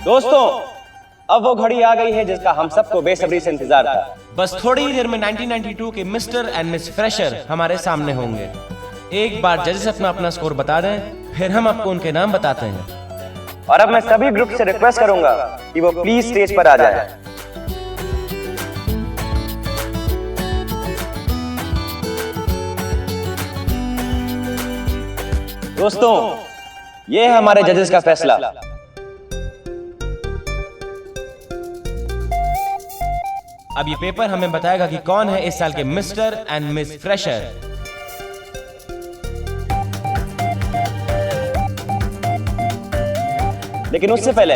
दोस्तों, अब वो घड़ी आ गई है जिसका हम सबको बेसब्री से इंतजार था। बस थोड़ी ही देर में 1992 के मिस्टर एंड मिस फ्रेशर हमारे सामने होंगे। एक बार जजेस अपना अपना स्कोर बता दें, फिर हम आपको उनके नाम बताते हैं। और अब मैं सभी ग्रुप से रिक्वेस्ट करूंगा कि वो प्लीज स्टेज पर आ जाए। दोस्तों, ये है हमारे जजेस का फैसला। अब ये पेपर हमें बताएगा कि कौन है इस साल के मिस्टर एंड मिस फ्रेशर। लेकिन उससे पहले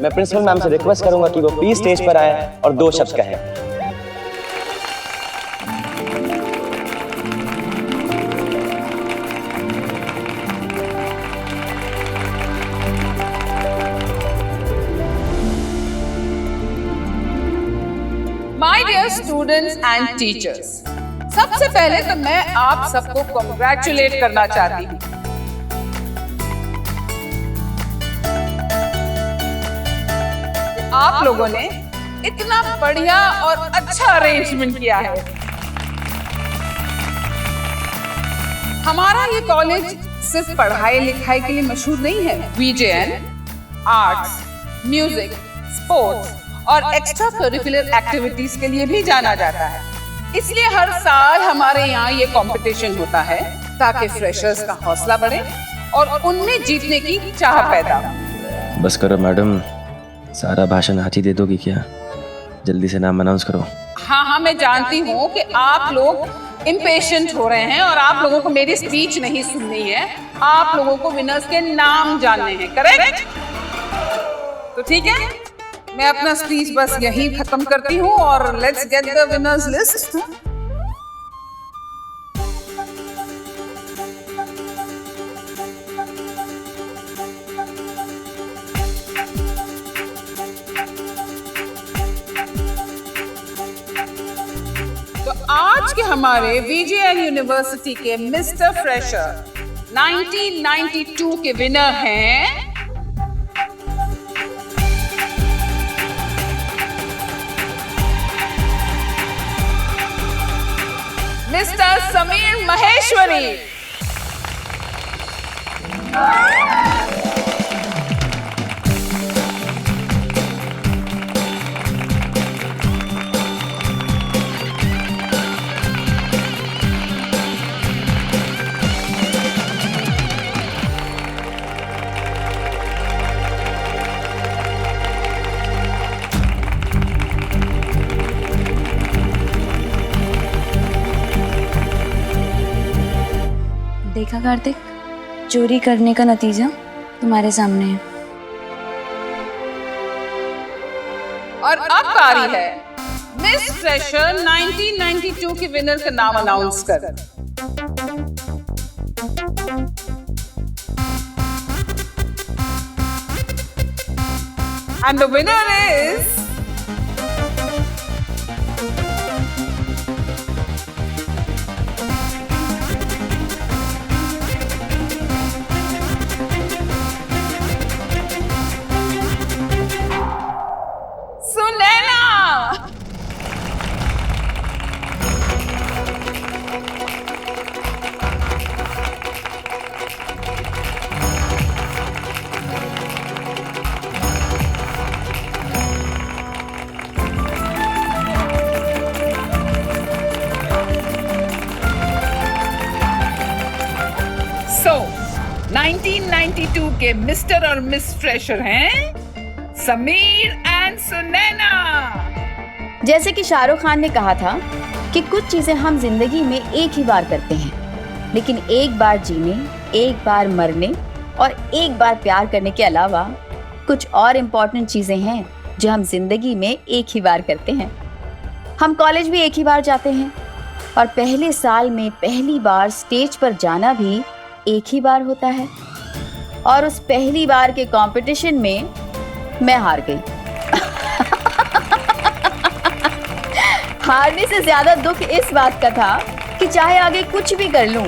मैं प्रिंसिपल मैम से रिक्वेस्ट करूंगा कि वो प्लीज स्टेज पर आए और 2 शब्द कहें। My dear students and teachers, सबसे पहले तो मैं आप सबको कॉन्ग्रेचुलेट करना चाहती हूँ। आप लोगों ने इतना बढ़िया और अच्छा अरेंजमेंट किया है। हमारा ये कॉलेज सिर्फ पढ़ाई लिखाई के लिए मशहूर नहीं है। VJN आर्ट्स, म्यूजिक, स्पोर्ट्स और एक्स्ट्रा करिकुलर एक्टिविटीज के लिए भी जाना जाता है। इसलिए हर साल हमारे यहाँ ये कंपटीशन होता है ताकि फ्रेशर्स का हौसला बढ़े और उनमें जीतने की चाह पैदा हो। बस करो मैडम, सारा भाषण आज ही दे दोगी क्या? जल्दी से नाम अनाउंस करो। हाँ, मैं जानती हूँ कि आप लोग इम्पेशेंट हो रहे हैं और आप लोगों को मेरी स्पीच नहीं सुननी है। आप लोगों को विनर्स के नाम जानने हैं, करेक्ट? तो ठीक है, मैं अपना स्पीच बस यहीं खत्म करती हूँ और let's get the winners list. तो आज के हमारे VJN यूनिवर्सिटी के मिस्टर फ्रेशर 1992 के विनर हैं मिस्टर समीर महेश्वरी। देखा कार्तिक, चोरी करने का नतीजा तुम्हारे सामने है। और अब बारी है मिस फ्रेशर 1992 के विनर का नाम अनाउंस कर। And the winner is So, 1992 के मिस्टर और मिस फ्रेशर हैं समीर एंड सुनैना। जैसे कि शाहरुख खान ने कहा था कि कुछ चीजें हम जिंदगी में एक ही बार करते हैं, लेकिन एक बार जीने, एक बार मरने और एक बार प्यार करने के अलावा कुछ और इम्पोर्टेंट चीजें हैं जो हम जिंदगी में एक ही बार करते हैं। हम कॉलेज भी एक ही बार जाते हैं और पहले साल में पहली बार स्टेज पर जाना भी एक ही बार होता है। और उस पहली बार के कंपटीशन में मैं हार गई। हारने से ज्यादा दुख इस बात का था कि चाहे आगे कुछ भी कर लूं,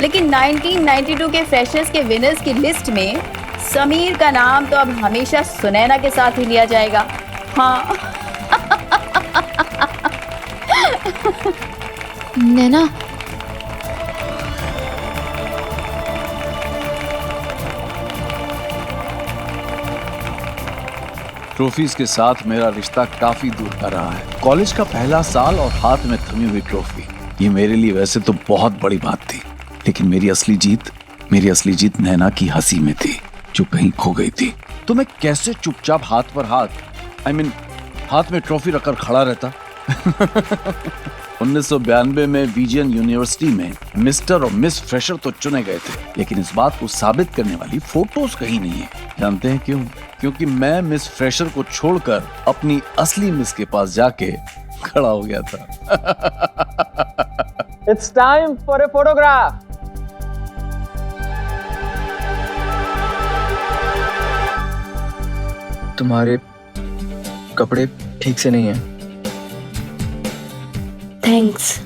लेकिन 1992 के फ्रेशर्स के विनर्स की लिस्ट में समीर का नाम तो अब हमेशा सुनैना के साथ ही लिया जाएगा। हाँ। नैना, ट्रॉफीज के साथ मेरा रिश्ता काफी दूर का रहा है। कॉलेज का पहला साल और हाथ में थमी हुई ट्रॉफी, ये मेरे लिए वैसे तो बहुत बड़ी बात थी, लेकिन मेरी असली जीत नैना की हंसी में थी, जो कहीं खो गई थी। तो मैं कैसे चुपचाप हाथ पर हाथ हाथ में ट्रॉफी रखकर खड़ा रहता। 1992 में बीजीएन यूनिवर्सिटी में मिस्टर और मिस फ्रेशर तो चुने गए थे, लेकिन इस बात को साबित करने वाली फोटोज कहीं नहीं है। जानते हैं क्यों? क्योंकि मैं मिस फ्रेशर को छोड़कर अपनी असली मिस के पास जाके खड़ा हो गया था। It's time for a photograph. तुम्हारे कपड़े ठीक से नहीं हैं। थैंक्स।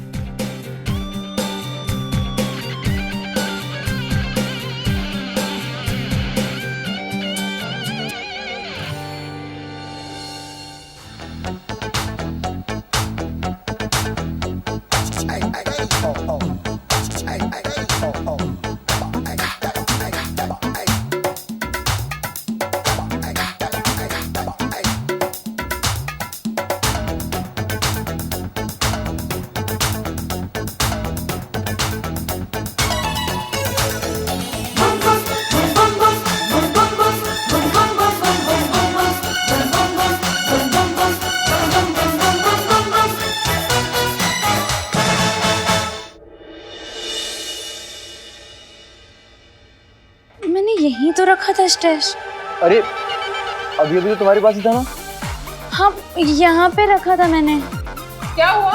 मैंने यहीं तो रखा था स्टेश। अरे अभी अभी तो तुम्हारे पास ही था ना। हाँ, यहाँ पे रखा था मैंने। क्या हुआ?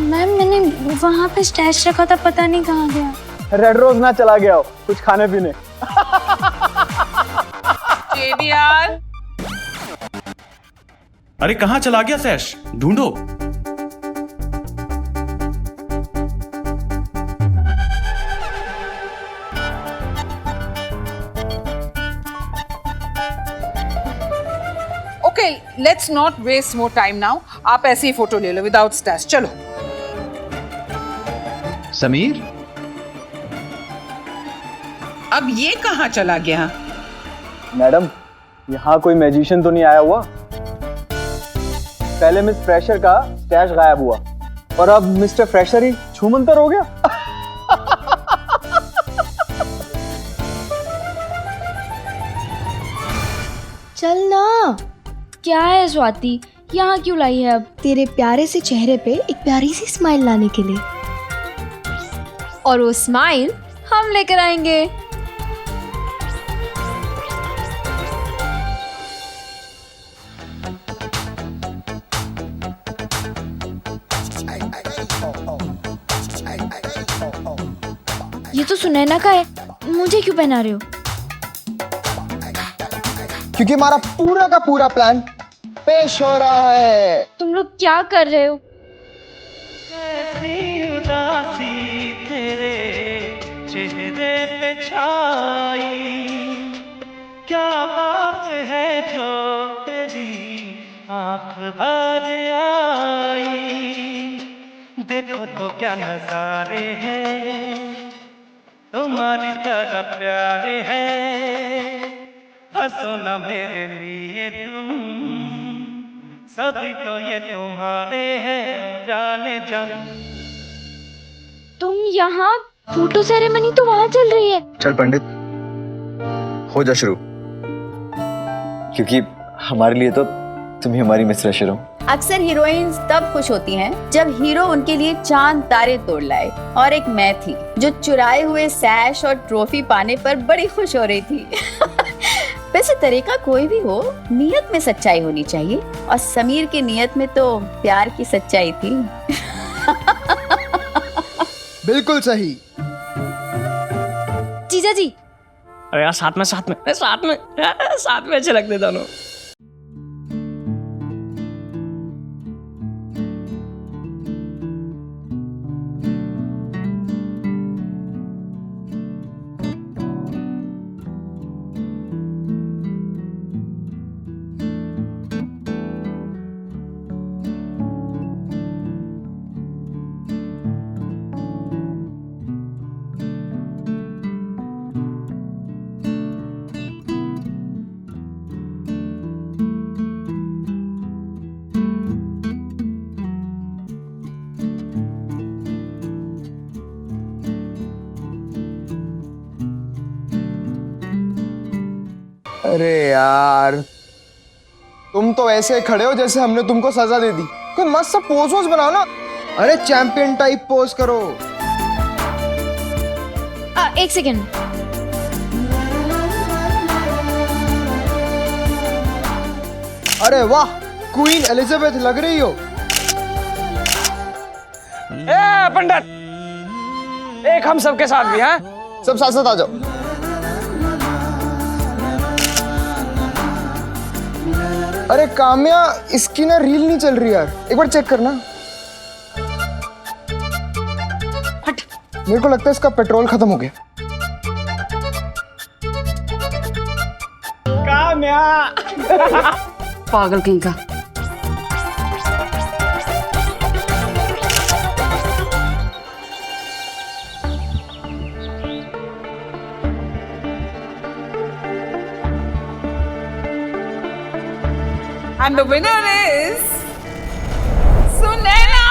मैम, मैंने वहाँ पे स्टेश रखा था, पता नहीं कहाँ गया। रेड रोज ना चला गया हो कुछ खाने पीने। JBR, अरे कहाँ चला गया सैश? ढूंढो। okay, let's not waste more time now. आप ऐसे ही फोटो ले लो विदाउट स्टैश। चलो। समीर, अब ये कहाँ चला गया? मैडम, यहाँ कोई मैजिशियन तो नहीं आया हुआ? पहले मिस फ्रेशर का स्टैश गायब हुआ और अब मिस्टर फ्रेशर ही छूमंतर हो गया। चल ना। क्या है स्वाति, यहाँ क्यों लाई है? अब तेरे प्यारे से चेहरे पे एक प्यारी सी स्माइल लाने के लिए, और वो स्माइल हम लेकर आएंगे। ये तो सुनैना का है, मुझे क्यों पहना रहे हो? क्योंकि हमारा पूरा का पूरा प्लान पेश हो रहा है। तुम लोग क्या कर रहे हो? कैसी उदासी तेरे चेहरे पे छाई, क्या बात है जो तेरी आँख भर आई। देखो तो क्या नजारे हैं, तुम्हारी तरह प्यारे हैं। हंसो ना मेरे लिए तुम, सभी तो ये तुम्हारे हैं जाने जान। तुम यहाँ? फोटो सेरेमनी तो वहाँ चल रही है। चल पंडित, हो जा शुरू, क्योंकि हमारे लिए तो तुम ही हमारी मिस फ्रेशर हो। अक्सर हीरोइंस तब खुश होती हैं जब हीरो उनके लिए चांद तारे तोड़ लाए, और एक मैं थी जो चुराए हुए सैश और ट्रॉफी पाने पर बड़ी खुश हो रही थी। वैसे तरीका कोई भी हो, नियत में सच्चाई होनी चाहिए, और समीर की नियत में तो प्यार की सच्चाई थी। बिल्कुल सही। जीजा जी। अरे यार साथ में अच्छे लगते दोनों। अरे यार, तुम तो ऐसे खड़े हो जैसे हमने तुमको सजा दे दी। कोई मस्त सा पोज वोज बनाओ ना। अरे चैंपियन टाइप पोज करो। एक सेकेंड। अरे वाह, क्वीन एलिजाबेथ लग रही हो। ए पंडित, एक हम सबके साथ भी हैं। सब साथ साथ आ जाओ। अरे काम्या, इसकी ना रील नहीं चल रही यार, एक बार चेक करना। हट। मेरे को लगता है इसका पेट्रोल खत्म हो गया। काम्या पागल कहीं का। And the winner is Sunena.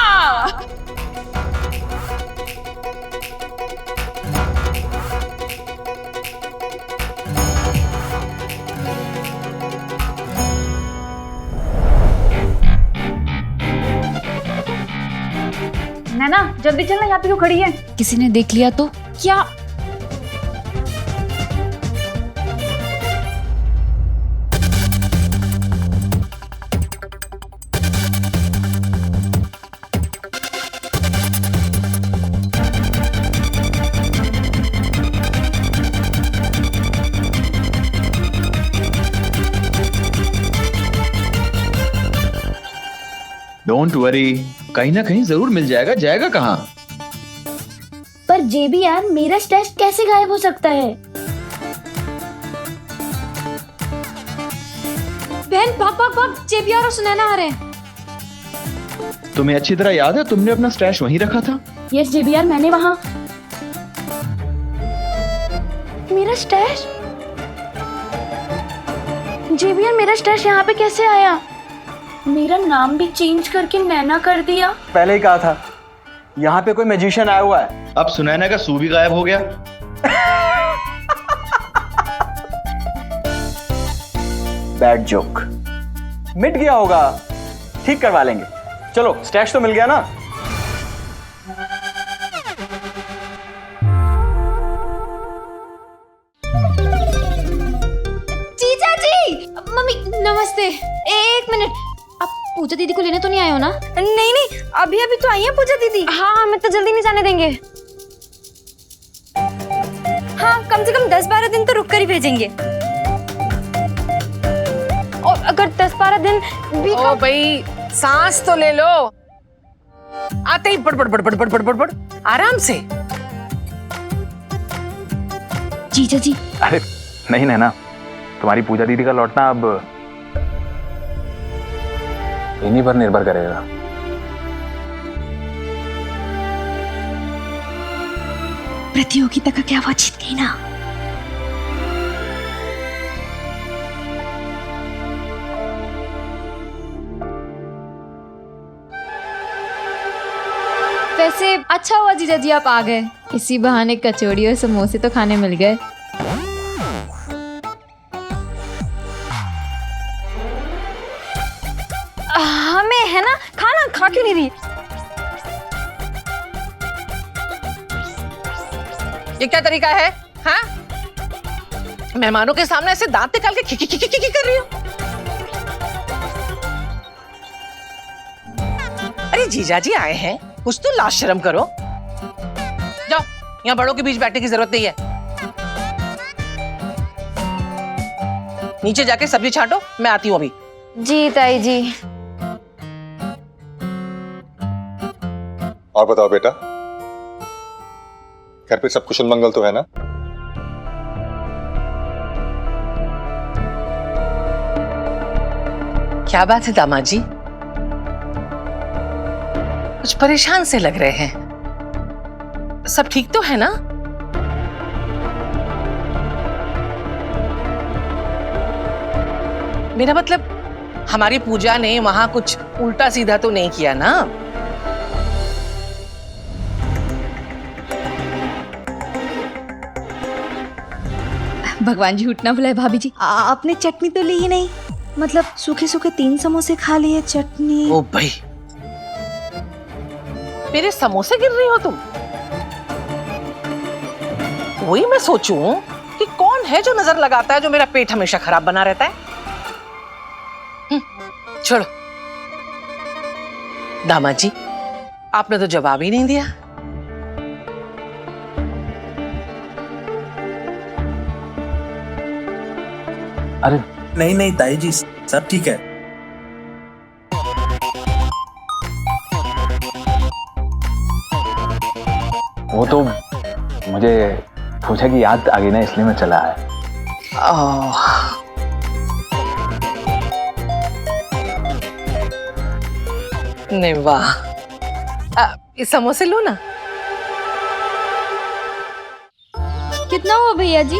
नैना जल्दी चलना, यहाँ पे क्यों खड़ी है? किसी ने देख लिया तो क्या? डोंट वरी, कहीं ना कहीं जरूर मिल जाएगा। जाएगा कहाँ? पर जेबी यार, मेरा स्टैश कैसे गायब हो सकता है? बहन भाग, जेबी और सुनैना आ रहे हैं। तुम्हें अच्छी तरह याद है तुमने अपना स्टैश वहीं रखा था? यस जेबी यार, मैंने वहां मेरा स्टैश। जेबी यार, मेरा स्टैश यहाँ पे कैसे आया? मेरा नाम भी चेंज करके नैना कर दिया। पहले ही कहा था, यहाँ पे कोई मैजिशियन आया हुआ है। अब सुनैना का सू भी गायब हो गया। Bad joke. मिट गया होगा, ठीक करवा लेंगे। चलो, स्टैश तो मिल गया ना। जीजा जी, मम्मी नमस्ते। एक मिनट, आप पूजा दीदी को लेने तो नहीं आए हो ना? नहीं, अभी तो आई है पूजा दीदी। हाँ, हमें तो जल्दी नहीं जाने देंगे। हाँ, कम से कम 10-12 दिन तो रुक कर ही भेजेंगे। और अगर 10-12 दिन भी ओ भाई, सांस तो ले लो। आते ही बड़ आराम से। जीजा जी, अरे नहीं नैना, तुम्हारी पूजा दीदी का लौटना अब इन्हीं पर निर्भर करेगा। प्रतियोगिता का क्या, वो जीत गई ना? वैसे अच्छा हुआ जीजा जी आप आ गए। इसी बहाने कचौड़ी और समोसे तो खाने मिल गए। हमें है ना, खाना खा क्यों नहीं रही? ये क्या तरीका है? हाँ? मेहमानों के सामने ऐसे दांत निकाल के खिकी कर रही हो? अरे जीजाजी आए हैं, कुछ तो लाज शर्म करो। जाओ, यहाँ बड़ों के बीच बैठने की जरूरत नहीं है। नीचे जाके सब्जी छांटो, मैं आती हूँ अभी। जी ताई जी। और बताओ बेटा, घर पे सब कुशल मंगल तो है ना? क्या बात है दामाद जी, कुछ परेशान से लग रहे हैं। सब ठीक तो है ना? मेरा मतलब, हमारी पूजा ने वहां कुछ उल्टा सीधा तो नहीं किया ना? भगवान जी उठना बुलाए भाभी जी। आपने चटनी तो ली ही नहीं, मतलब सूखे सूखे 3 समोसे खा लिए, चटनी। ओ भाई, मेरे समोसे गिर रही हो तुम? वही मैं सोचूं कि कौन है जो नजर लगाता है, जो मेरा पेट हमेशा खराब बना रहता है। छोड़ो। दामाद जी, आपने तो जवाब ही नहीं दिया। अरे नहीं ताई जी, सब ठीक है। वो तो मुझे पूछा कि याद आ गई ना, इसलिए मैं चला आया। नहीं वाह, इस समोसे लो ना। कितना हुआ भैया जी?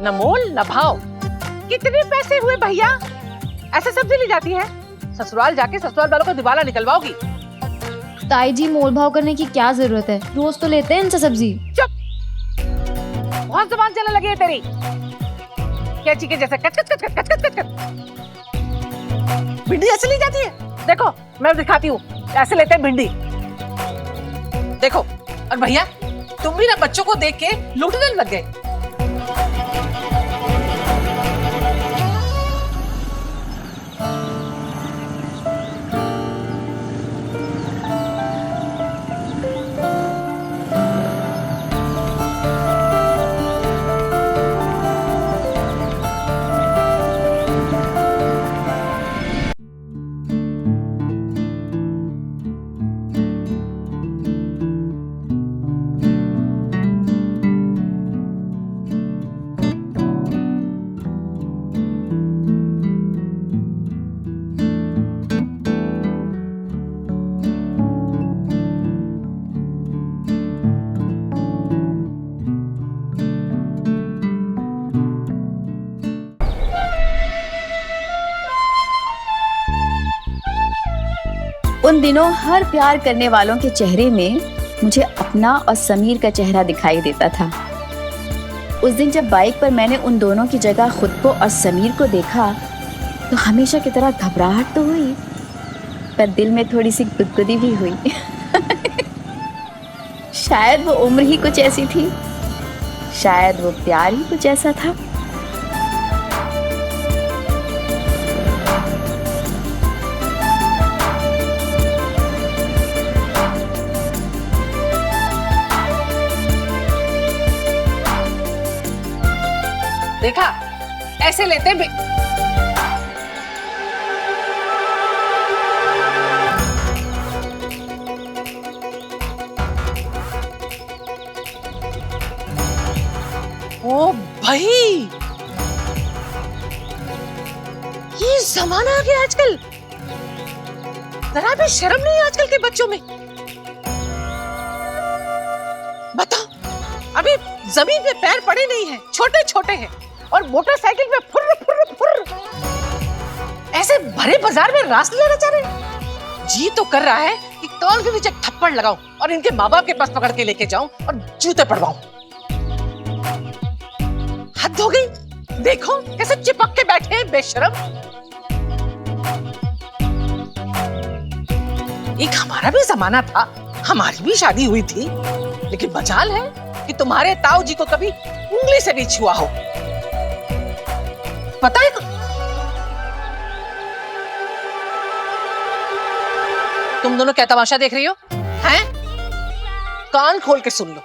न मोल न भाव। कितने पैसे हुए भैया? ऐसे सब्जी ली जाती है? ससुराल जाके ससुराल वालों को दिवाला निकलवाओगी। ताई जी, मोल भाव करने की क्या जरूरत है, रोज तो लेते हैं इनसे सब्जी। चुप, बहुत जुबान चलने लगी है तेरी। कैची के जैसे कच कच कच कच कच कच कच। भिंडी ऐसे ली जाती है? देखो मैं दिखाती हूँ, ऐसे लेते हैं भिंडी। देखो, और भैया तुम भी ना बच्चों को देख के लूटने लग गए। उन दिनों हर प्यार करने वालों के चेहरे में मुझे अपना और समीर का चेहरा दिखाई देता था। उस दिन जब बाइक पर मैंने उन दोनों की जगह खुद को और समीर को देखा तो हमेशा की तरह घबराहट तो हुई, पर दिल में थोड़ी सी गुदगुदी भी हुई। शायद वो उम्र ही कुछ ऐसी थी, शायद वो प्यार ही कुछ ऐसा था। देखा, ऐसे लेते भी। ओ भाई, ये जमाना आ गया आजकल। जरा भी शर्म नहीं है आजकल के बच्चों में। बताओ, अभी जमीन पे पैर पड़े नहीं हैं, छोटे छोटे हैं, और मोटरसाइकिल पे फुर्र फुर्र फुर्र ऐसे भरे बाजार में रास लेना चाह रहे। जी तो कर रहा है कि कान के नीचे थप्पड़ लगाऊं और इनके माँ बाप के पास पकड़ के लेके जाऊं और जूते पड़वाऊं। हद हो गई, देखो कैसे चिपक के बैठे हैं बेशरम। एक हमारा भी जमाना था, हमारी भी शादी हुई थी, लेकिन मजाल है कि तुम्हारे ताऊ जी को कभी उंगली से नहीं छुआ हो। पता है तुम दोनों क्या तमाशा देख रही हो? हैं? कान खोल के सुन लो।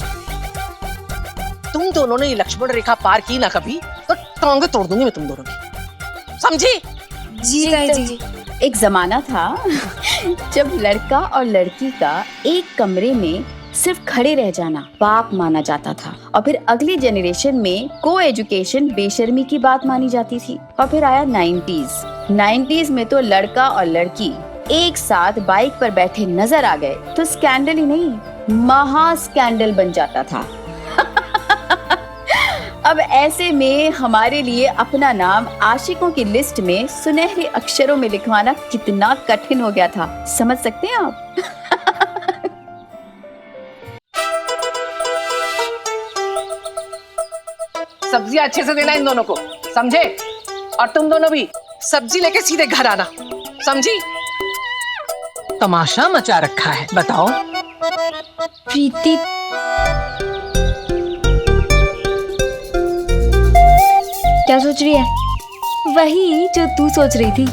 तुम दोनों ने ये लक्ष्मण रेखा पार की ना कभी तो टांगे तोड़ दूंगी मैं तुम दोनों की, समझी? जी ताई जी। एक जमाना था जब लड़का और लड़की का एक कमरे में सिर्फ खड़े रह जाना पाप माना जाता था, और फिर अगली जनरेशन में को एजुकेशन बेशर्मी की बात मानी जाती थी। और फिर आया 90s में तो लड़का और लड़की एक साथ बाइक पर बैठे नजर आ गए तो स्कैंडल ही नहीं, महा स्कैंडल बन जाता था। अब ऐसे में हमारे लिए अपना नाम आशिकों की लिस्ट में सुनहरे अक्षरों में लिखवाना कितना कठिन हो गया था, समझ सकते हैं आप? सब्जियां अच्छे से देना इन दोनों को, समझे? और तुम दोनों भी सब्जी लेके सीधे घर आना, समझी? तमाशा मचा रखा है, बताओ। प्रीति, क्या सोच रही है? वही जो तू सोच रही थी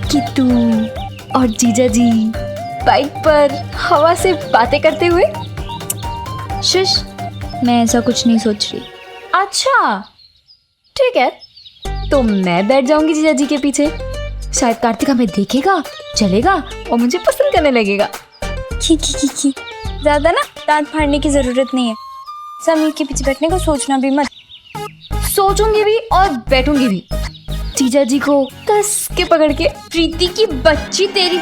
कि तू और जीजा जी बाइक पर हवा से बातें करते हुए। शुश, मैं ऐसा कुछ नहीं सोच रही। अच्छा ठीक है, तो मैं बैठ जाऊंगी जीजा जी के पीछे। शायद कार्तिक हमें देखेगा, चलेगा और मुझे पसंद करने लगेगा। की ज्यादा ना दांत फाड़ने की जरूरत नहीं है। समीर के पीछे बैठने को सोचना भी मत। सोचूंगी भी और बैठूंगी भी, जीजा जी को कस के पकड़ के। प्रीति की बच्ची तेरी।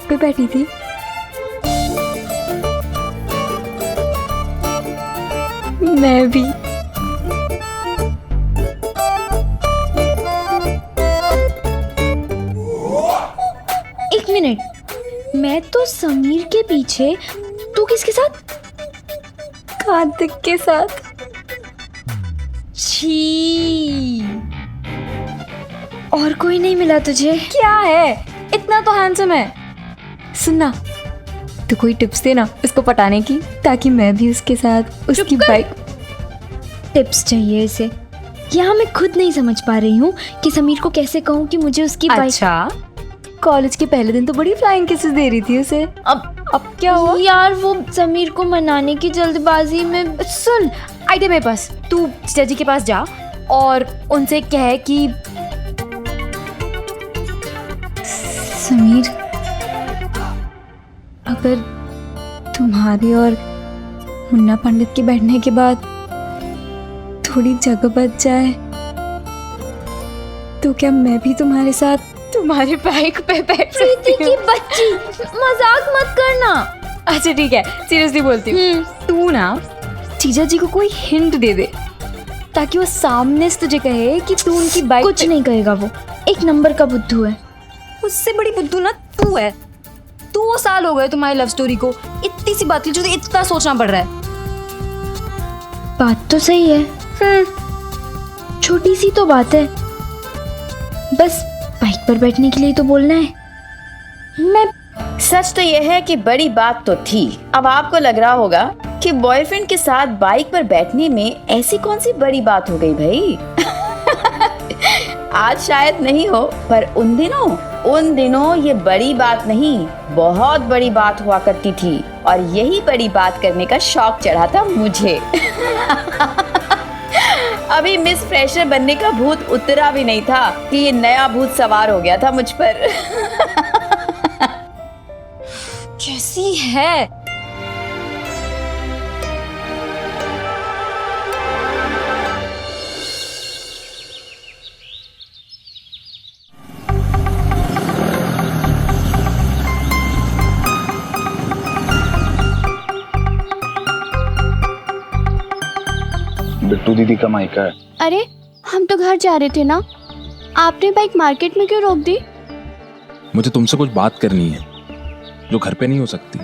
पे बैठी थी। मैं भी। एक मिनट, मैं तो समीर के पीछे, तू किसके साथ? कार्तिक के साथ। छी, और कोई नहीं मिला तुझे? क्या है, इतना तो हैंडसम है। सुनना, तो कोई टिप्स देना उसको पटाने की, ताकि मैं भी उसके साथ उसकी बाइक। टिप्स चाहिए इसे। यहाँ मैं खुद नहीं समझ पा रही हूँ कि समीर को कैसे कहूँ कि मुझे उसकी बाइक। अच्छा, कॉलेज के पहले दिन तो बड़ी फ्लाइंग किसेस दे रही थी उसे। अब क्या हुआ? यार वो समीर को मनाने की जल्दबाजी में। सुन, आइडिया मेरे पास। तू जीजाजी के पास जा और उनसे कह कि समीर, अगर तुम्हारे और मुन्ना पंडित के बैठने के बाद थोड़ी जगह बच जाए तो क्या मैं भी तुम्हारे साथ तुम्हारी बाइक पे बैठ सकती हूँ? प्रीति की बच्ची, मजाक मत करना। अच्छा ठीक है, सीरियसली बोलती हूँ। तू ना जीजा जी को कोई हिंट दे दे, ताकि वो सामने से तुझे कहे कि तू उनकी बाइक। कुछ नहीं कहेगा वो, एक नंबर का बुद्धू है। उससे बड़ी बुद्धू ना तू है। 2 साल हो गए तुम्हारी लव स्टोरी को, इतनी सी बात की जो इतना सोचना पड़ रहा है। बात तो सही है, छोटी सी तो बात है, बस बाइक पर बैठने के लिए तो बोलना है। मैं सच तो यह है कि बड़ी बात तो थी। अब आपको लग रहा होगा कि बॉयफ्रेंड के साथ बाइक पर बैठने में ऐसी कौन सी बड़ी बात हो गई भाई। आज शायद नहीं हो, पर उन दिनों ये बड़ी बात नहीं, बहुत बड़ी बात हुआ करती थी। और यही बड़ी बात करने का शौक चढ़ा था मुझे। अभी मिस फ्रेशर बनने का भूत उतरा भी नहीं था कि ये नया भूत सवार हो गया था मुझ पर। कैसी है? बिट्टू बिट्टू दीदी का मायका है। अरे हम तो घर जा रहे थे ना, आपने बाइक मार्केट में क्यों रोक दी? मुझे तुमसे कुछ बात करनी है जो घर पे नहीं हो सकती।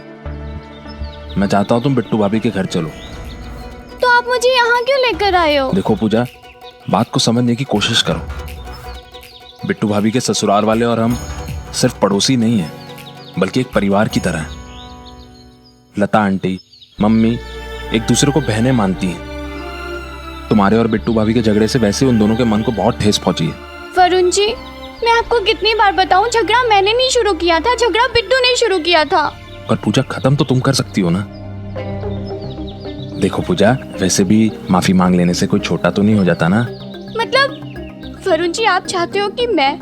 मैं चाहता हूँ तुम बिट्टू भाभी के घर चलो। तो आप मुझे यहाँ क्यों लेकर आए हो? देखो पूजा, बात को समझने की कोशिश करो। बिट्टू भाभी के ससुराल वाले और हम सिर्फ पड़ोसी नहीं हैं, बल्कि एक परिवार की तरह हैं। लता आंटी, मम्मी एक दूसरे को बहनें मानती हैं। तुम्हारे और बिट्टू भाभी के झगड़े से वैसे उन दोनों के मन को बहुत ठेस पहुंची है। वरुण जी, मैं आपको कितनी बार बताऊं, झगड़ा मैंने नहीं शुरू किया था, झगड़ा बिट्टू ने शुरू किया था। पर पूजा, खत्म तो तुम कर सकती हो ना। देखो पूजा, वैसे भी माफी मांग लेने से कोई छोटा तो नहीं हो जाता ना। मतलब वरुण जी, आप चाहते हो कि मैं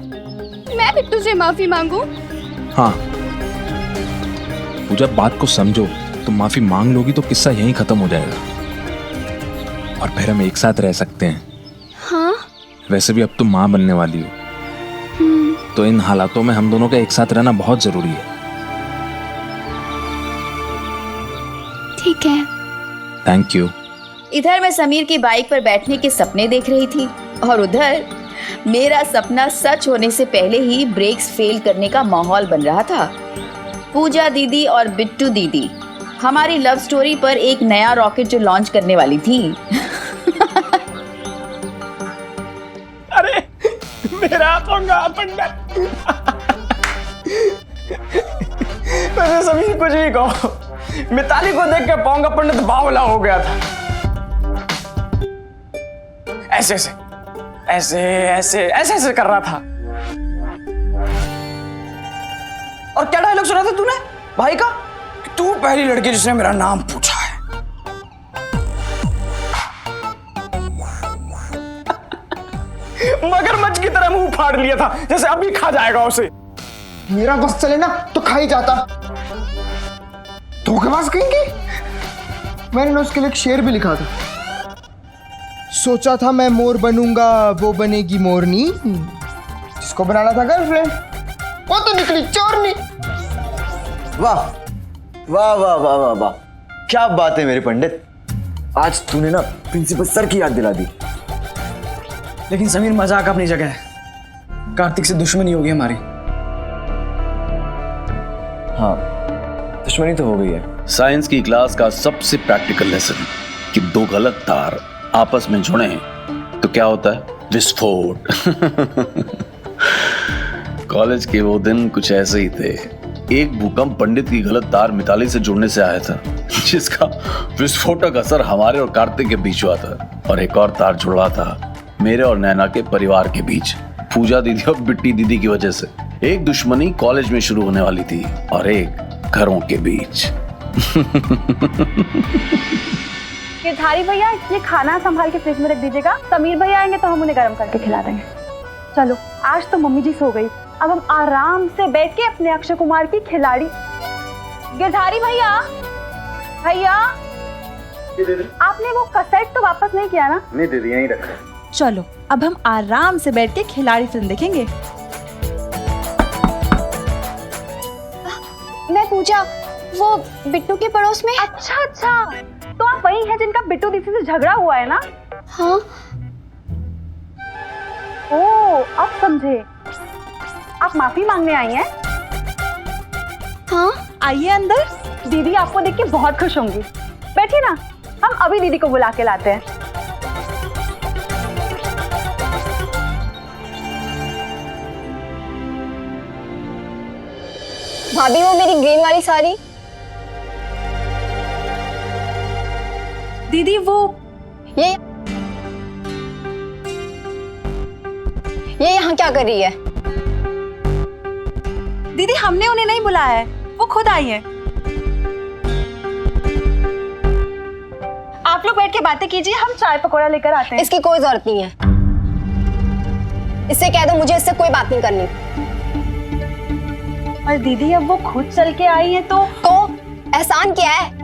बिट्टू से माफी मांगू? हाँ पूजा, बात को समझो। तुम माफी मांग लोगी तो किस्सा यहीं खत्म हो जाएगा और फिर हम एक साथ रह सकते हैं। हाँ? वैसे भी अब तुम माँ बनने वाली हो, तो इन हालातों में हम दोनों का एक साथ रहना बहुत जरूरी है। ठीक है। Thank you. इधर मैं समीर की बाइक पर बैठने के सपने देख रही थी और उधर मेरा सपना सच होने से पहले ही ब्रेक्स फेल करने का माहौल बन रहा था। पूजा दीदी और बिट्टू दीदी हमारी लव स्टोरी पर एक नया रॉकेट जो लॉन्च करने वाली थी। अरे मेरा पोंगा पंडित। वैसे समीर कुछ भी कहो, मिताली को देख के पोंगा पंडित बावला हो गया था। ऐसे ऐसे ऐसे ऐसे ऐसे ऐसे कर रहा था। और क्या डायलॉग सुना था तूने भाई का? तू पहली लड़की जिसने मेरा नाम पूछा है। मगरमच्छ की तरह मुंह फाड़ लिया था, जैसे अभी खा जाएगा उसे। मेरा बस चले ना तो खा ही जाता। धोखेबाज कहेंगे। मैंने उसके लिए एक शेर भी लिखा था। सोचा था मैं मोर बनूंगा, वो बनेगी मोरनी। जिसको बनाना था गर्लफ्रेंड, वो तो निकली चोरनी। वाह वाह वाह वाह वाह वाह, क्या बात है मेरे पंडित। आज तूने ना प्रिंसिपल सर की याद दिला दी। लेकिन समीर, मजाक अपनी जगह है। कार्तिक से दुश्मनी होगी हमारी। हाँ, दुश्मनी तो हो गई है। साइंस की क्लास का सबसे प्रैक्टिकल लेसन कि दो गलत तार आपस में जुड़े तो क्या होता है? विस्फोट। कॉलेज के वो दिन कुछ ऐसे ही थे। एक भूकंप पंडित की गलत तार मिताली से जुड़ने से आया था, जिसका विस्फोटक असर हमारे और कार्तिक के बीच हुआ था। और एक और तार जुड़ा था मेरे और नैना के परिवार के बीच, पूजा दीदी और बिट्टी दीदी की वजह से। एक दुश्मनी कॉलेज में शुरू होने वाली थी और एक घरों के बीच। गिरधारी भैया, ये खाना संभाल के फ्रिज में रख दीजिएगा। समीर भैया आएंगे तो हम उन्हें गर्म करके खिला देंगे। चलो, आज तो मम्मी जी सो गई, अब हम आराम से बैठ के अपने अक्षय कुमार की खिलाड़ी। गिरधारी भैया, भैया आपने वो कैसेट तो वापस नहीं किया ना? नहीं दीदी, यहीं रखा। चलो, अब हम आराम से बैठ के खिलाड़ी फिल्म देखेंगे। मैं पूजा, वो बिट्टू के पड़ोस में। अच्छा अच्छा, तो आप वही हैं जिनका बिट्टू दीदी से झगड़ा हुआ है ना? हाँ। ओ, अब समझे। आप माफी मांगने आई हैं? हाँ। आइए अंदर, दीदी आपको देख के बहुत खुश होंगी। बैठिए ना, हम अभी दीदी को बुला के लाते हैं। भाभी, वो मेरी ग्रीन वाली साड़ी। दीदी वो ये यहाँ क्या कर रही है? दीदी, हमने उन्हें नहीं बुलाया है, वो खुद आई है। आप लोग बैठ के बातें कीजिए, हम चाय पकौड़ा लेकर आते हैं। इसकी कोई जरूरत नहीं है। इससे कह दो मुझे इससे कोई बात नहीं करनी। और दीदी, अब वो खुद चल के आई है तो एहसान क्या है?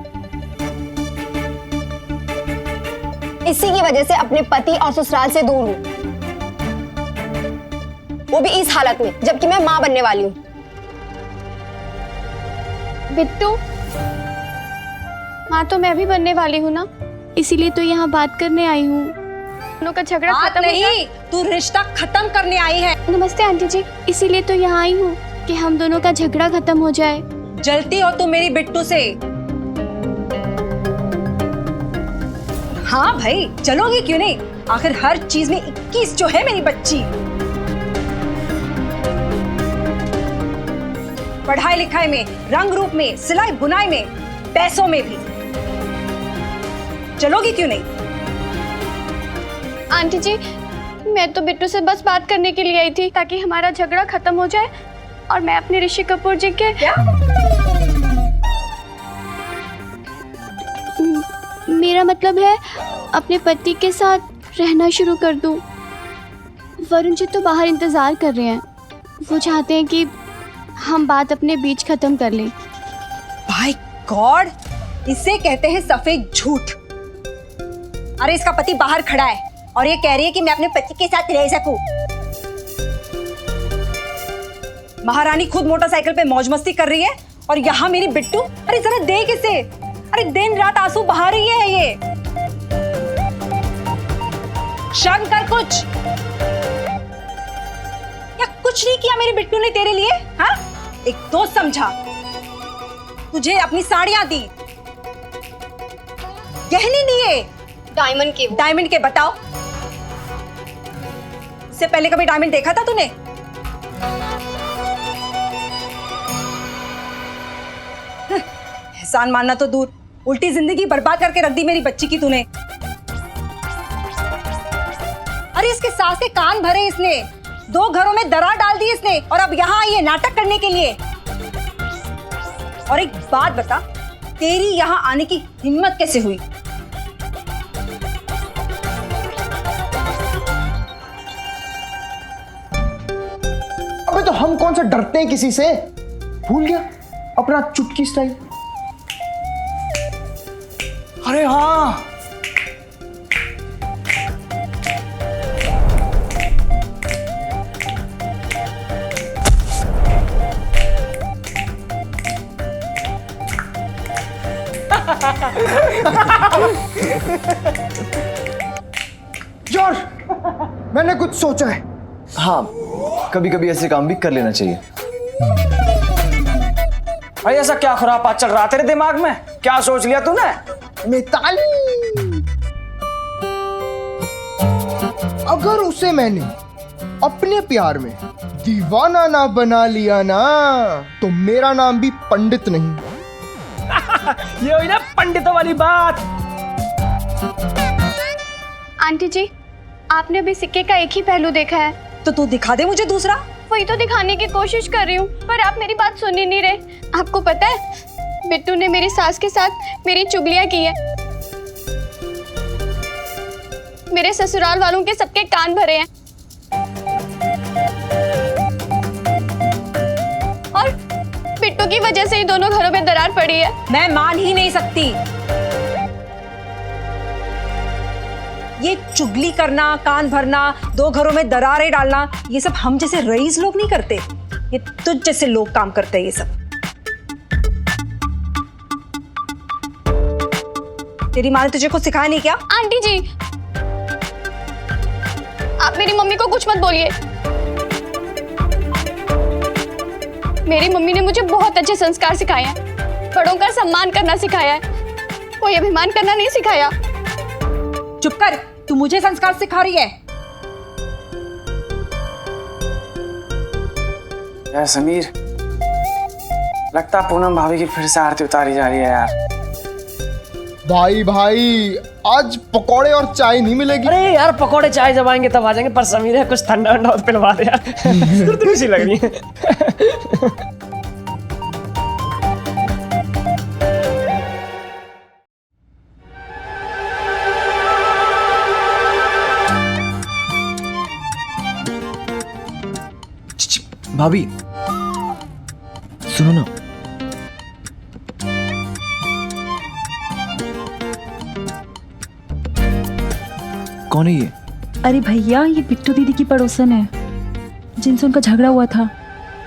इसी की वजह से अपने पति और ससुराल से दूर हूं, वो भी इस हालत में जबकि मैं मां बनने वाली हूं। बिट्टू, मां तो मैं भी बनने वाली हूं ना, इसीलिए तो यहाँ बात करने आई हूँ। दोनों का झगड़ा बात खत्म हो जाए। नहीं, तू रिश्ता खत्म करने आई है। नमस्ते आंटी जी, इसीलिए तो यहाँ आई हूँ कि हम दोनों का झगड़ा खत्म हो जाए। जलती हो तुम मेरी बिट्टू से। हाँ भाई, चलोगी क्यों नहीं? आखिर हर चीज में 21 जो है मेरी बच्ची। पढ़ाई लिखाई में, रंग रूप में, सिलाई बुनाई में, पैसों में भी। चलोगी क्यों नहीं? आंटी जी, मैं तो बिट्टू से बस बात करने के लिए आई थी ताकि हमारा झगड़ा खत्म हो जाए और मैं अपने ऋषि कपूर जी के क्या? मेरा मतलब है अपने पति के साथ रहना शुरू कर दूं। वरुण जी तो बाहर इंतजार कर रहे हैं। वो चाहते हैं कि हम बात अपने बीच खत्म कर लें। भाई गॉड, इसे कहते हैं सफेद झूठ। अरे इसका पति बाहर खड़ा है और ये कह रही है कि मैं अपने पति के साथ रह सकूं। महारानी खुद मोटरसाइकिल पे मौज मस्ती कर रही है और यहाँ मेरी बिट्टू, अरे जरा देख इसे, अरे दिन रात आंसू बहा रही है ये। शर्म कर कुछ। या कुछ नहीं किया मेरी बिट्टू ने तेरे लिए? हाँ, एक दोस्त समझा, तुझे अपनी साड़ियां दी, गहने दिए, डायमंड के बताओ, इससे पहले कभी डायमंड देखा था तूने? एहसान मानना तो दूर, उल्टी जिंदगी बर्बाद करके रख दी मेरी बच्ची की तूने। अरे इसके सास के कान भरे इसने, 2 घरों में दरार डाल दी इसने और अब यहाँ आई है नाटक करने के लिए। और एक बात बता, तेरी यहाँ आने की हिम्मत कैसे हुई? अबे तो हम कौन सा डरते हैं किसी से? भूल गया अपना चुटकी स्टाइल? अरे हाँ, जॉर्ज, मैंने कुछ सोचा है। हाँ, कभी कभी ऐसे काम भी कर लेना चाहिए। भाई ऐसा क्या खुरापात चल रहा तेरे दिमाग में? क्या सोच लिया तूने? मिताली, अगर उसे मैंने अपने प्यार में दीवाना ना बना लिया ना, तो मेरा नाम भी पंडित नहीं। ये हुई ना पंडितों वाली बात। आंटी जी, आपने अभी सिक्के का एक ही पहलू देखा है। तो तू दिखा दे मुझे दूसरा। वही तो दिखाने की कोशिश कर रही हूँ, पर आप मेरी बात सुन ही नहीं रहे। आपको पता है, बिट्टू ने मेरी सास के साथ मेरी चुगलियां की है। मेरे ससुराल वालों के सबके कान भरे हैं और बिट्टू की वजह से ही दोनों घरों में दरार पड़ी है। मैं मान ही नहीं सकती। ये चुगली करना, कान भरना, 2 घरों में दरारें डालना, ये सब हम जैसे रईस लोग नहीं करते, ये तुझ जैसे लोग काम करते हैं ये सब। तेरी माँ ने तुझे कुछ सिखाया नहीं क्या? आंटी जी, आप मेरी मम्मी को कुछ मत बोलिए। मेरी मम्मी ने मुझे बहुत अच्छे संस्कार सिखाए हैं, बड़ों का सम्मान करना सिखाया है, कोई अभिमान करना नहीं सिखाया। चुप कर, तू मुझे संस्कार सिखा रही है। यार समीर, लगता पूनम भाभी की फिर से आरती उतारी जा रही है यार। भाई भाई, आज पकौड़े और चाय नहीं मिलेगी। अरे यार, पकौड़े चाय जब आएंगे तब आ जाएंगे, पर समीर है कुछ ठंडा ठंडा पिलवा दे यार। खुशी लग रही है। भाभी सुनो ना, कौन है ये? अरे भैया, ये बिट्टू दीदी की पड़ोसन है जिनसे उनका झगड़ा हुआ था।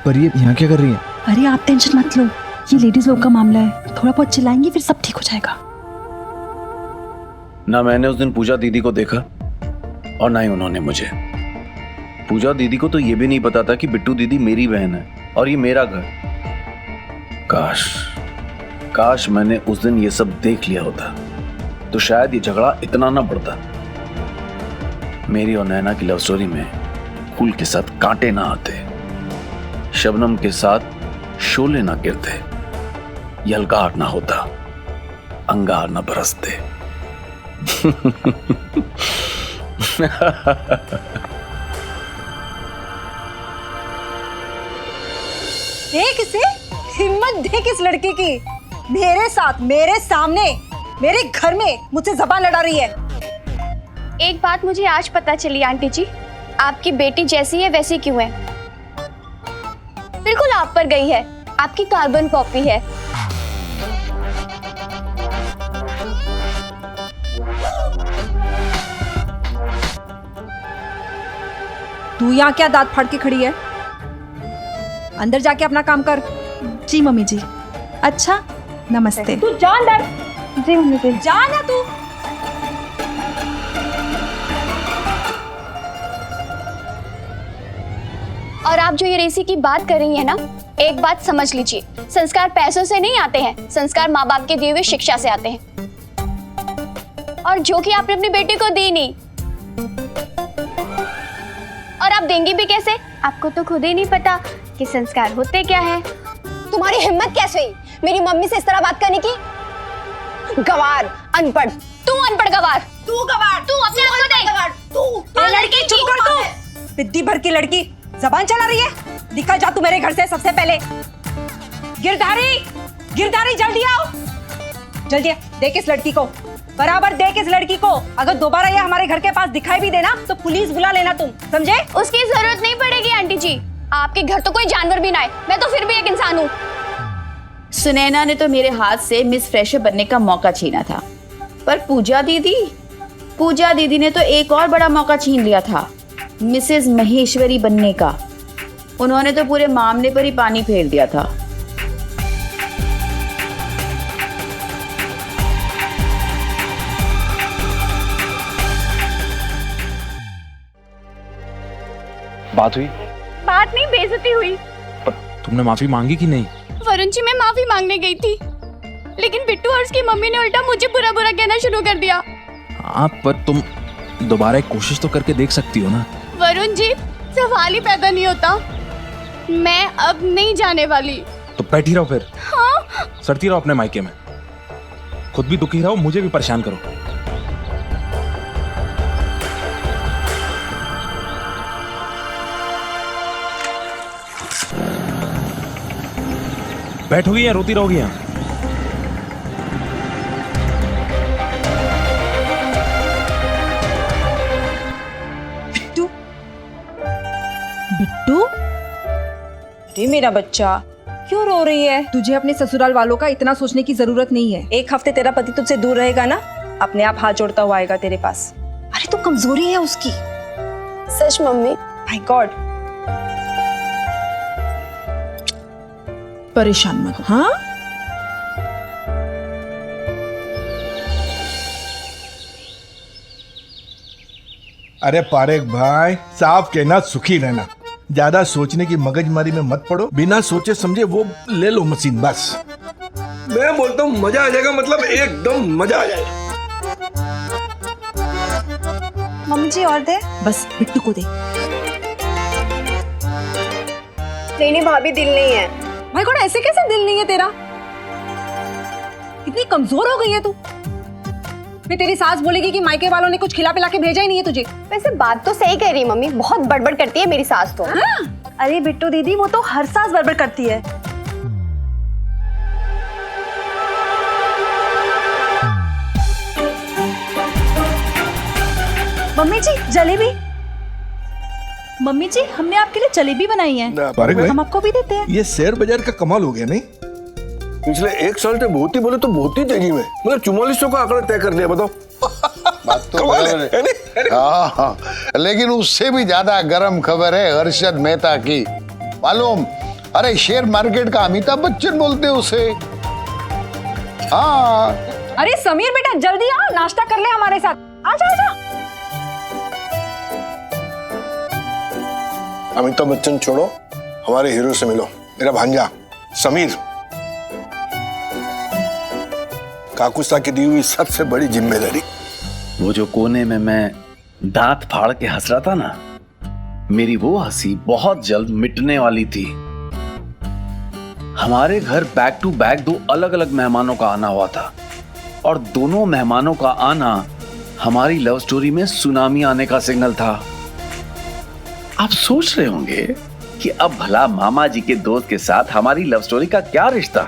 पर ये यहाँ क्या कर रही है? अरे आप टेंशन मत लो, ये लेडीज लोग का मामला है, थोड़ा बहुत चिल्लाएंगे फिर सब ठीक हो जाएगा। ना मैंने उस दिन पूजा दीदी को देखा, और ना ही उन्होंने मुझे। पूजा दीदी को तो ये भी नहीं पता था कि बिट्टू दीदी मेरी बहन है और ये मेरा घर। काश मैंने उस दिन ये सब देख लिया होता तो शायद ये झगड़ा इतना ना बढ़ता। मेरी और नैना की लव स्टोरी में फूल के साथ कांटे ना आते, शबनम के साथ शोले ना गिरते, यलगार ना होता, अंगार ना बरसते। देख इसे, हिम्मत देख इस लड़की की, मेरे साथ मेरे सामने मेरे घर में मुझसे जबान लड़ा रही है। एक बात मुझे आज पता चली आंटी जी, आपकी बेटी जैसी है वैसी क्यों है। बिल्कुल आप पर गई है, आपकी कार्बन कॉपी है। तू यहाँ क्या दांत फाड़ के खड़ी है? अंदर जाके अपना काम कर। जी मम्मी जी। अच्छा नमस्ते। तू जा अंदर। जी मम्मी जी। जा ना तू। और आप जो ये रेसी की बात कर रही हैं ना, एक बात समझ लीजिए, संस्कार पैसों से नहीं आते हैं, संस्कार माँ बाप के दिए हुए शिक्षा से आते हैं। और जो कि आपने अपनी बेटी को दी नहीं, और आप देंगी भी कैसे? आपको तो खुद ही नहीं पता कि संस्कार होते क्या है। तुम्हारी हिम्मत कैसे हुई मेरी मम्मी से इस तरह बात करने की? गवार, अनपढ़। तू अनपढ़ गवार। तू गवार। तू अपने आप को देख। गवार। तू लड़की चुप कर तू। बिद्दी भर की लड़की जबान चला रही है। निकल जा तू मेरे घर से सबसे पहले। गिरधारी, गिरधारी जल्दी आओ। जल्दी देख इस लड़की को, बराबर देख इस लड़की को। अगर दोबारा ये हमारे घर के पास दिखाई भी देना तो पुलिस बुला लेना, तुम समझे? उसकी जरूरत नहीं पड़ेगी आंटी जी, आपके घर तो कोई जानवर भी ना आए, मैं तो फिर भी एक इंसान हूँ। सुनैना ने तो मेरे हाथ से मिस फ्रेशर बनने का मौका छीना था, पर पूजा दीदी ने तो एक और बड़ा मौका छीन लिया था, मिसेस महेश्वरी बनने का। उन्होंने तो पूरे मामले पर ही पानी फेर दिया था। बात हुई? बात नहीं, बेइज्जती हुई। पर तुमने माफी मांगी कि नहीं? वरुण जी, मैं माफी मांगने गई थी, लेकिन बिट्टू और उसकी मम्मी ने उल्टा मुझे बुरा बुरा कहना शुरू कर दिया। हाँ, पर तुम दोबारा एक कोशिश तो करके देख सकती हो ना। वरुण जी, सवाल ही पैदा नहीं होता। मैं अब नहीं जाने वाली। तो बैठी रहो फिर। हाँ? सड़ती रहो अपने मायके में, खुद भी दुखी रहो, मुझे भी परेशान करो। बैठोगी या रोती रहोगी यहाँ? बिट्टू, बिट्टू, अरे मेरा बच्चा क्यों रो रही है? तुझे अपने ससुराल वालों का इतना सोचने की जरूरत नहीं है। एक हफ्ते तेरा पति तुझसे दूर रहेगा ना, अपने आप हाथ जोड़ता हुआ आएगा तेरे पास। अरे तो कमजोरी है उसकी। सच मम्मी? My God. परेशान मत हो। हाँ अरे पारेख भाई, साफ कहना सुखी रहना, ज्यादा सोचने की मगजमारी में मत पड़ो। बिना सोचे समझे वो ले लो मशीन बस। मैं बोलता हूँ मजा आ जाएगा, मतलब एकदम मजा आ जाएगा। मम्मी जी और दे। बस बिट्टू को दे। नहीं भाभी, दिल नहीं है। भाई कौन, ऐसे कैसे दिल नहीं है तेरा? इतनी कमजोर हो गई है तू। मैं तेरी सास बोलेगी कि मायके वालों ने कुछ खिला पिला के भेजा ही नहीं है तुझे। वैसे बात तो सही कह रही है मम्मी, बहुत बड़बड़ करती है मेरी सास तो। हाँ? अरे बिट्टू दीदी, वो तो हर सास बड़बड़ करती है। मम्मी जी जलेबी। मम्मी जी, हमने आपके लिए जलेबी बनाई है, पारेख भाई, हम आपको भी देते हैं। ये शेयर बाजार का कमाल हो गया नहीं? पिछले एक साल से बहुत ही बोले तो बहुत ही तेजी में, मतलब 4400 का आंकड़ा तय कर लिया। बताओ। बात तो बराबर है। हाँ, लेकिन उससे भी ज्यादा गर्म खबर है हर्षद मेहता की। मालूम, अरे शेयर मार्केट का अमिताभ बच्चन बोलते उसे। हाँ। अरे समीर बेटा, जल्दी आओ, नाश्ता कर ले हमारे साथ। आजा आजा। अमिताभ बच्चन छोड़ो, हमारे हीरो से मिलो, मेरा भांजा समीर। काकुस्ता की दी हुई सबसे बड़ी जिम्मेदारी। वो जो कोने में मैं दांत फाड़ के हंस रहा था ना, मेरी वो हंसी बहुत जल्द मिटने वाली थी। हमारे घर बैक टू बैक 2 अलग अलग मेहमानों का आना हुआ था, और दोनों मेहमानों का आना हमारी लव स्टोरी में सुनामी आने का सिग्नल था। आप सोच रहे होंगे कि अब भला मामा जी के दोस्त के साथ हमारी लव स्टोरी का क्या रिश्ता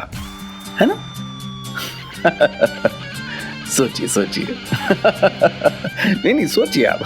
है ना? सोचिए सोचिए। नहीं सोचिए आप।